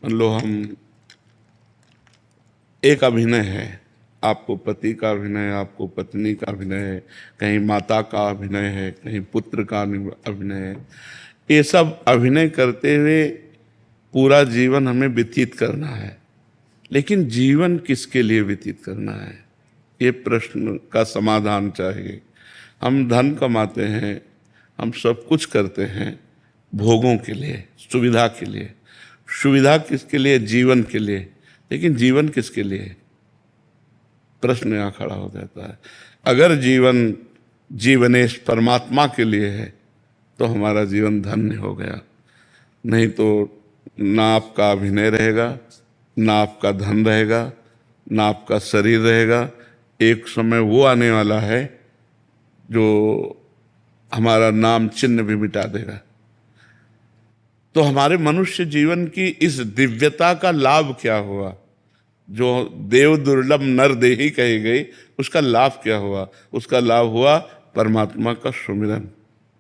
लो हम एक अभिनय है, आपको पति का अभिनय, आपको पत्नी का अभिनय है, कहीं माता का अभिनय है, कहीं पुत्र का अभिनय है। ये सब अभिनय करते हुए पूरा जीवन हमें व्यतीत करना है। लेकिन जीवन किसके लिए व्यतीत करना है, ये प्रश्न का समाधान चाहिए। हम धन कमाते हैं, हम सब कुछ करते हैं भोगों के लिए, सुविधा के लिए। सुविधा किसके लिए? जीवन के लिए। लेकिन जीवन किसके लिए? प्रश्न यहाँ खड़ा हो जाता है। अगर जीवन जीवनेश परमात्मा के लिए है तो हमारा जीवन धन्य हो गया। नहीं तो ना आपका अभिनय रहेगा, ना आपका धन रहेगा, ना आपका शरीर रहेगा। एक समय वो आने वाला है जो हमारा नाम चिन्ह भी मिटा देगा। तो हमारे मनुष्य जीवन की इस दिव्यता का लाभ क्या हुआ? जो देव दुर्लभ नर देही कही गई, उसका लाभ क्या हुआ? उसका लाभ हुआ परमात्मा का सुमिरन,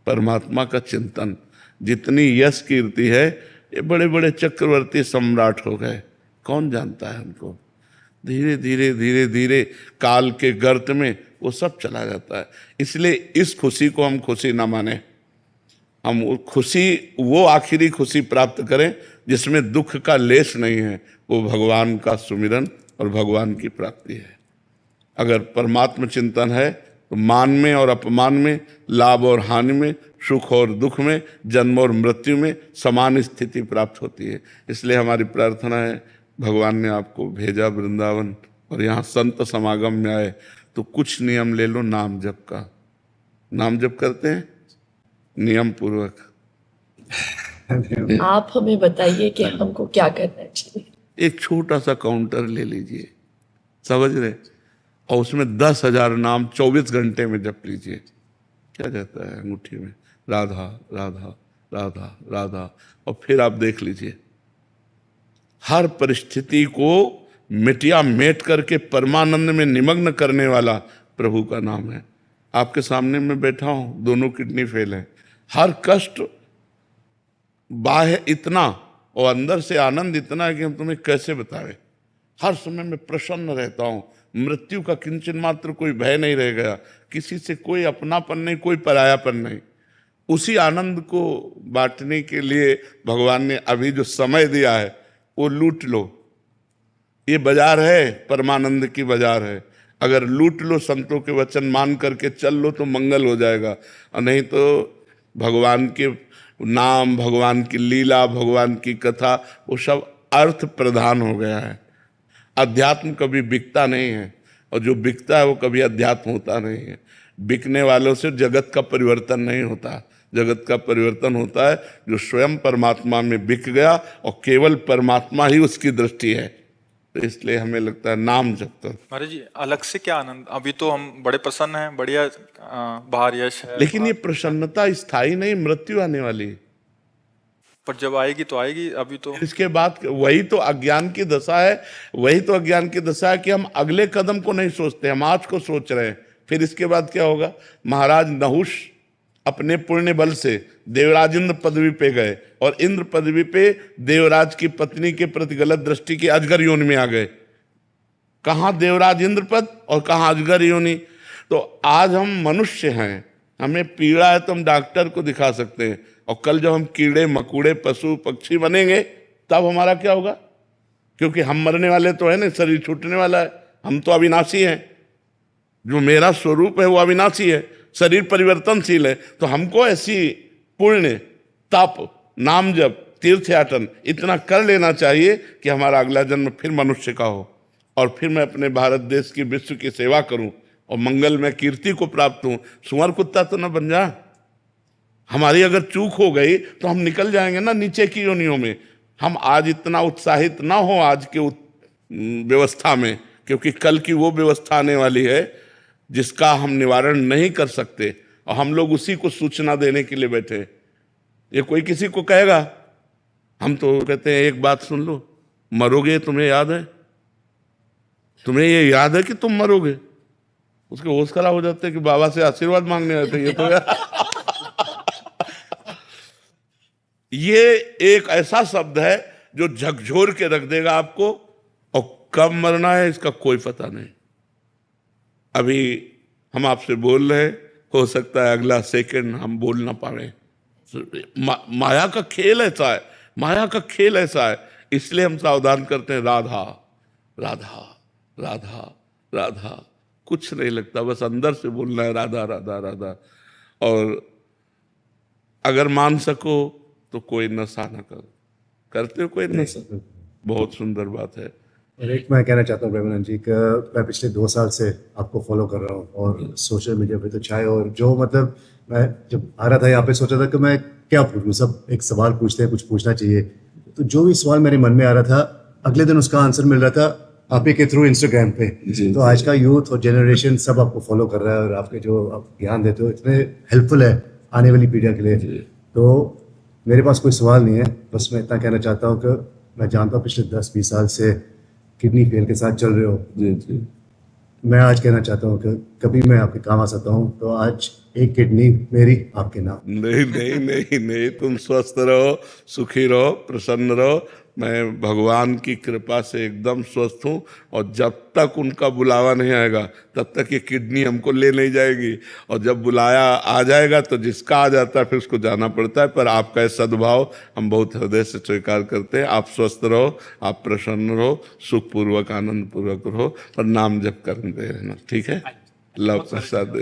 परमात्मा का चिंतन। जितनी यश कीर्ति है, ये बड़े बड़े चक्रवर्ती सम्राट हो गए, कौन जानता है उनको? धीरे धीरे धीरे धीरे काल के गर्त में वो सब चला जाता है। इसलिए इस खुशी को हम खुशी ना माने। हम खुशी, वो आखिरी खुशी प्राप्त करें जिसमें दुख का लेश नहीं है। वो भगवान का सुमिरन और भगवान की प्राप्ति है। अगर परमात्मा चिंतन है तो मान में और अपमान में, लाभ और हानि में, सुख और दुख में, जन्म और मृत्यु में समान स्थिति प्राप्त होती है। इसलिए हमारी प्रार्थना है, भगवान ने आपको भेजा वृंदावन और यहाँ संत समागम में आए तो कुछ नियम ले लो नाम जप का। नाम जप करते हैं नियम पूर्वक। आप हमें बताइए कि हमको क्या करना चाहिए। एक छोटा सा काउंटर ले लीजिए, समझ रहे, और उसमें 10,000 नाम 24 घंटे में जप लीजिए। क्या जाता है अंगूठी में? राधा राधा राधा राधा। और फिर आप देख लीजिए, हर परिस्थिति को मिटिया मेट करके परमानंद में निमग्न करने वाला प्रभु का नाम है। आपके सामने मैं बैठा हूं, दोनों किडनी फेल है, हर कष्ट बाह्य इतना और अंदर से आनंद इतना है कि हम तुम्हें कैसे बताएं। हर समय मैं प्रसन्न रहता हूं, मृत्यु का किंचन मात्र कोई भय नहीं रह गया, किसी से कोई अपनापन नहीं, कोई परायापन नहीं। उसी आनंद को बांटने के लिए भगवान ने अभी जो समय दिया है वो लूट लो। ये बाजार है, परमानंद की बाजार है। अगर लूट लो, संतों के वचन मान करके चल लो तो मंगल हो जाएगा, और नहीं तो भगवान के नाम, भगवान की लीला, भगवान की कथा, वो सब अर्थ प्रधान हो गया है। अध्यात्म कभी बिकता नहीं है, और जो बिकता है वो कभी अध्यात्म होता नहीं है। बिकने वालों से जगत का परिवर्तन नहीं होता। जगत का परिवर्तन होता है जो स्वयं परमात्मा में बिक गया और केवल परमात्मा ही उसकी दृष्टि है। तो इसलिए हमें लगता है नाम जप कर। महाराज जी, अलग से क्या आनंद, अभी तो हम बड़े प्रसन्न हैं, बढ़िया बाहर यश है, लेकिन ये प्रसन्नता स्थायी नहीं, मृत्यु आने वाली है। पर जब आएगी तो आएगी, अभी तो इसके बाद वही तो अज्ञान की दशा है। वही तो अज्ञान की दशा है कि हम अगले कदम को नहीं सोचते, हम आज को सोच रहे हैं। फिर इसके बाद क्या होगा? महाराज नहुष अपने पुण्य बल से देवराज इंद्र पदवी पे गए, और इंद्र पदवी पे देवराज की पत्नी के प्रति गलत दृष्टि की अजगर योनि में आ गए। कहाँ देवराज इंद्र पद और कहाँ अजगर योनि। तो आज हम मनुष्य हैं, हमें पीड़ा है तो हम डॉक्टर को दिखा सकते हैं, और कल जब हम कीड़े मकोड़े पशु पक्षी बनेंगे तब हमारा क्या होगा? क्योंकि हम मरने वाले तो है ना, शरीर छूटने वाला है। हम तो अविनाशी हैं, जो मेरा स्वरूप है वो अविनाशी है, शरीर परिवर्तनशील है। तो हमको ऐसी पुण्य, तप, नाम जप, तीर्थ याटन इतना कर लेना चाहिए कि हमारा अगला जन्म फिर मनुष्य का हो, और फिर मैं अपने भारत देश की, विश्व की सेवा करूं और मंगल में कीर्ति को प्राप्त हूं। सुअर कुत्ता तो ना बन जा। हमारी अगर चूक हो गई तो हम निकल जाएंगे ना नीचे की योनियों में। हम आज इतना उत्साहित ना हो आज के व्यवस्था में, क्योंकि कल की वो व्यवस्था आने वाली है जिसका हम निवारण नहीं कर सकते, और हम लोग उसी को सूचना देने के लिए बैठे। ये कोई किसी को कहेगा, हम तो कहते हैं एक बात सुन लो, मरोगे, तुम्हें याद है? तुम्हें ये याद है कि तुम मरोगे? उसके होश खराब हो जाते हैं कि बाबा से आशीर्वाद मांगने आते ये तो ये एक ऐसा शब्द है जो झकझोर के रख देगा आपको, और कब मरना है इसका कोई पता नहीं। अभी हम आपसे बोल रहे, हो सकता है अगला सेकंड हम बोल ना पाए। माया का खेल ऐसा है, माया का खेल ऐसा है, इसलिए हम सावधान करते हैं, राधा राधा राधा राधा, कुछ नहीं लगता, बस अंदर से बोलना है राधा राधा राधा। और अगर मान सको तो कोई नशा ना करो। करते हो कोई नशा? बहुत सुंदर बात है। और एक मैं कहना चाहता हूँ प्रेमानंद जी का, मैं पिछले 2 साल से आपको फॉलो कर रहा हूँ और सोशल मीडिया पे तो चाहे, और जो मतलब मैं जब आ रहा था यहाँ पे सोचा था कि मैं क्या पूछूं, सब एक सवाल पूछते हैं, कुछ पूछना चाहिए, तो जो भी सवाल मेरे मन में आ रहा था अगले दिन उसका आंसर मिल रहा था आप ही के थ्रू इंस्टाग्राम पे। तो आज का यूथ और जनरेशन सब आपको फॉलो कर रहा है, और आपके जो आप ज्ञान देते हो इतने हेल्पफुल है आने वाली पीढ़ियों के लिए। तो मेरे पास कोई सवाल नहीं है, बस मैं इतना कहना चाहता हूँ कि मैं जानता हूँ पिछले 10-20 साल से किडनी फेल के साथ चल रहे हो। जी। मैं आज कहना चाहता हूँ कि कभी मैं आपके काम आ सकता हूँ तो आज एक किडनी मेरी आपके नाम। नहीं नहीं नहीं नहीं, तुम स्वस्थ रहो, सुखी रहो, प्रसन्न रहो। मैं भगवान की कृपा से एकदम स्वस्थ हूँ, और जब तक उनका बुलावा नहीं आएगा तब तक ये किडनी हमको ले नहीं जाएगी, और जब बुलाया आ जाएगा तो जिसका आ जाता है फिर उसको जाना पड़ता है। पर आपका ये सद्भाव हम बहुत हृदय से स्वीकार करते हैं। आप स्वस्थ रहो, आप प्रसन्न रहो, सुखपूर्वक आनंद पूर्वक रहो, और नाम जप करते रहना, ठीक है? लव प्रसाद